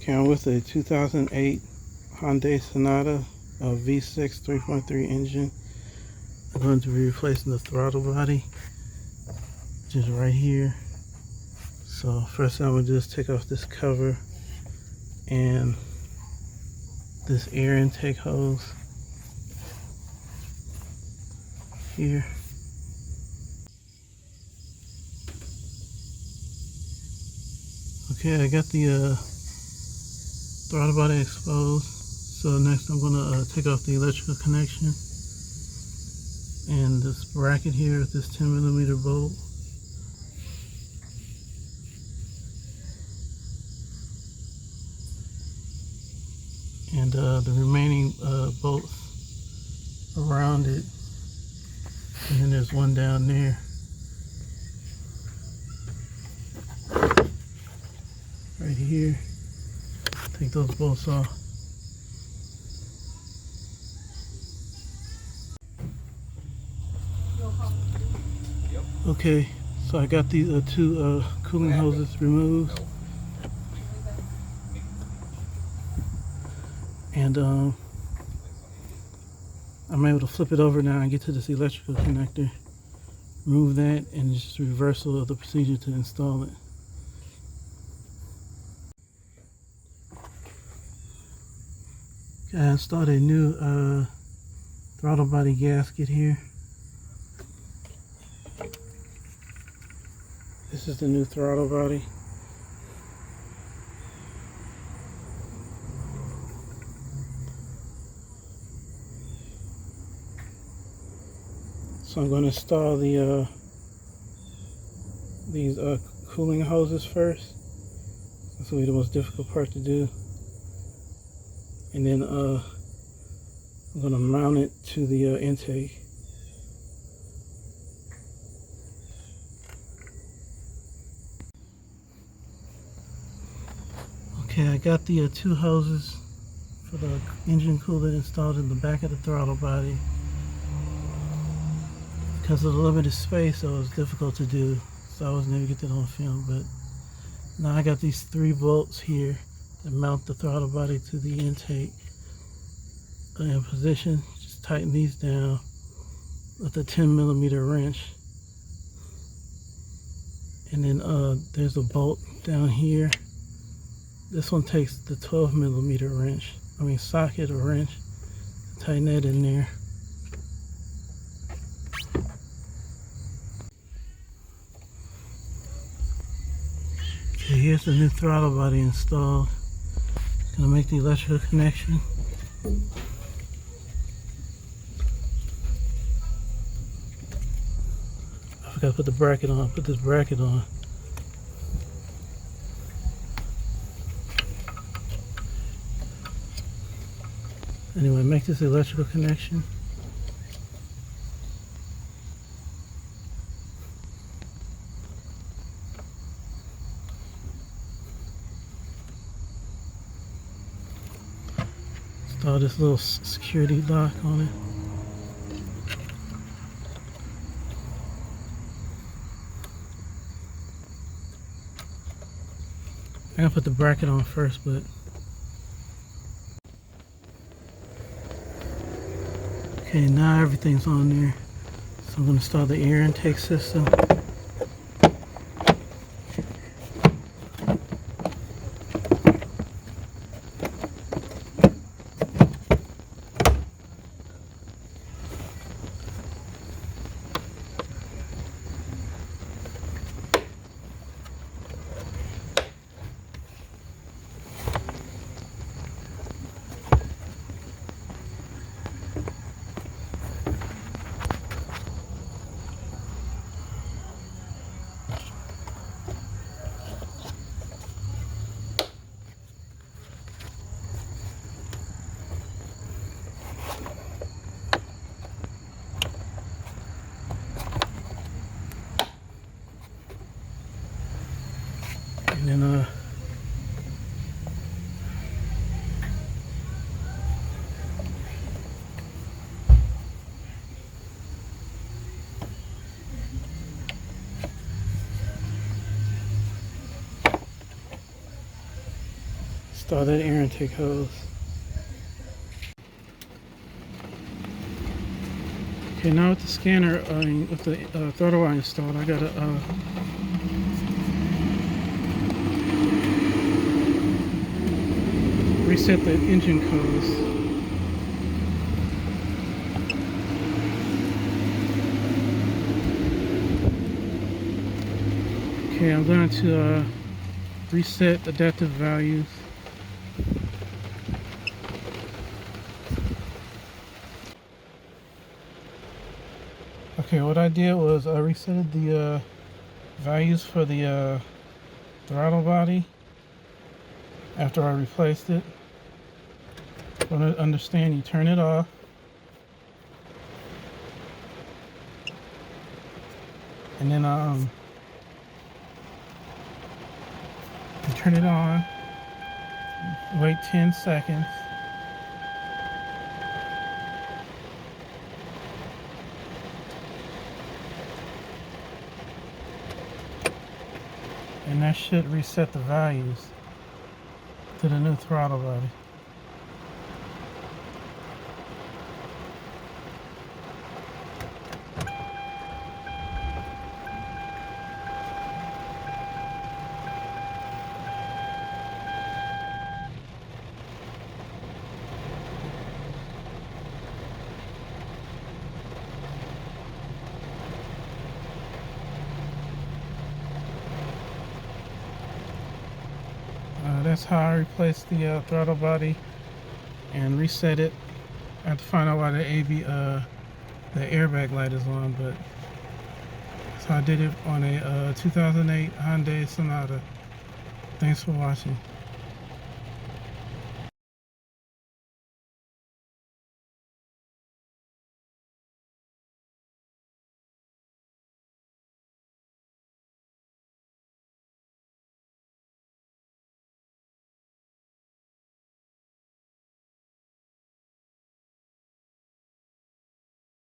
Came with a 2008 Hyundai Sonata, a V6 3.3 engine. I'm going to be replacing the throttle body, which is right here. So first thing I'm going to do is take off this cover and this air intake hose here. Okay, I got the throttle body exposed. So next I'm going to take off the electrical connection and this bracket here with this 10mm bolt. And the remaining bolts around it. And then there's one down there. Right here. Take those bolts off. Okay, so I got these two cooling hoses removed. And I'm able to flip it over now and get to this electrical connector. Remove that and just reversal of the procedure to install it. Okay, I installed a new throttle body gasket here. This is the new throttle body. So I'm going to install the these cooling hoses first. This will be the most difficult part to do. And then I'm going to mount it to the intake. Okay, I got the two hoses for the engine coolant installed in the back of the throttle body. Because of the limited space, it was difficult to do, so I wasn't able to get that on film. But now I got these 3 bolts here that mount the throttle body to the intake. In position, just tighten these down with a 10mm wrench. And then there's a bolt down here. This one takes the 12mm wrench, socket or wrench. Tighten that in there. Okay, here's the new throttle body installed. Gonna make the electrical connection. I forgot to put the bracket on. Put this bracket on. Anyway, make this electrical connection. Install this little security lock on it. I'm gonna put the bracket on first, but okay, now everything's on there. So I'm gonna install the air intake system. And then install that air intake hose. Okay, now with the scanner, with the throttle wire installed, I gotta reset the engine codes. Okay, I'm going to reset adaptive values. Okay, what I did was I reset the values for the throttle body after I replaced it. Want to understand, you turn it off. And then you turn it on. Wait 10 seconds. And that should reset the values to the new throttle body. That's how I replaced the throttle body and reset it. I have to find out why the airbag light is on, but that's how I did it on a 2008 Hyundai Sonata. Thanks for watching.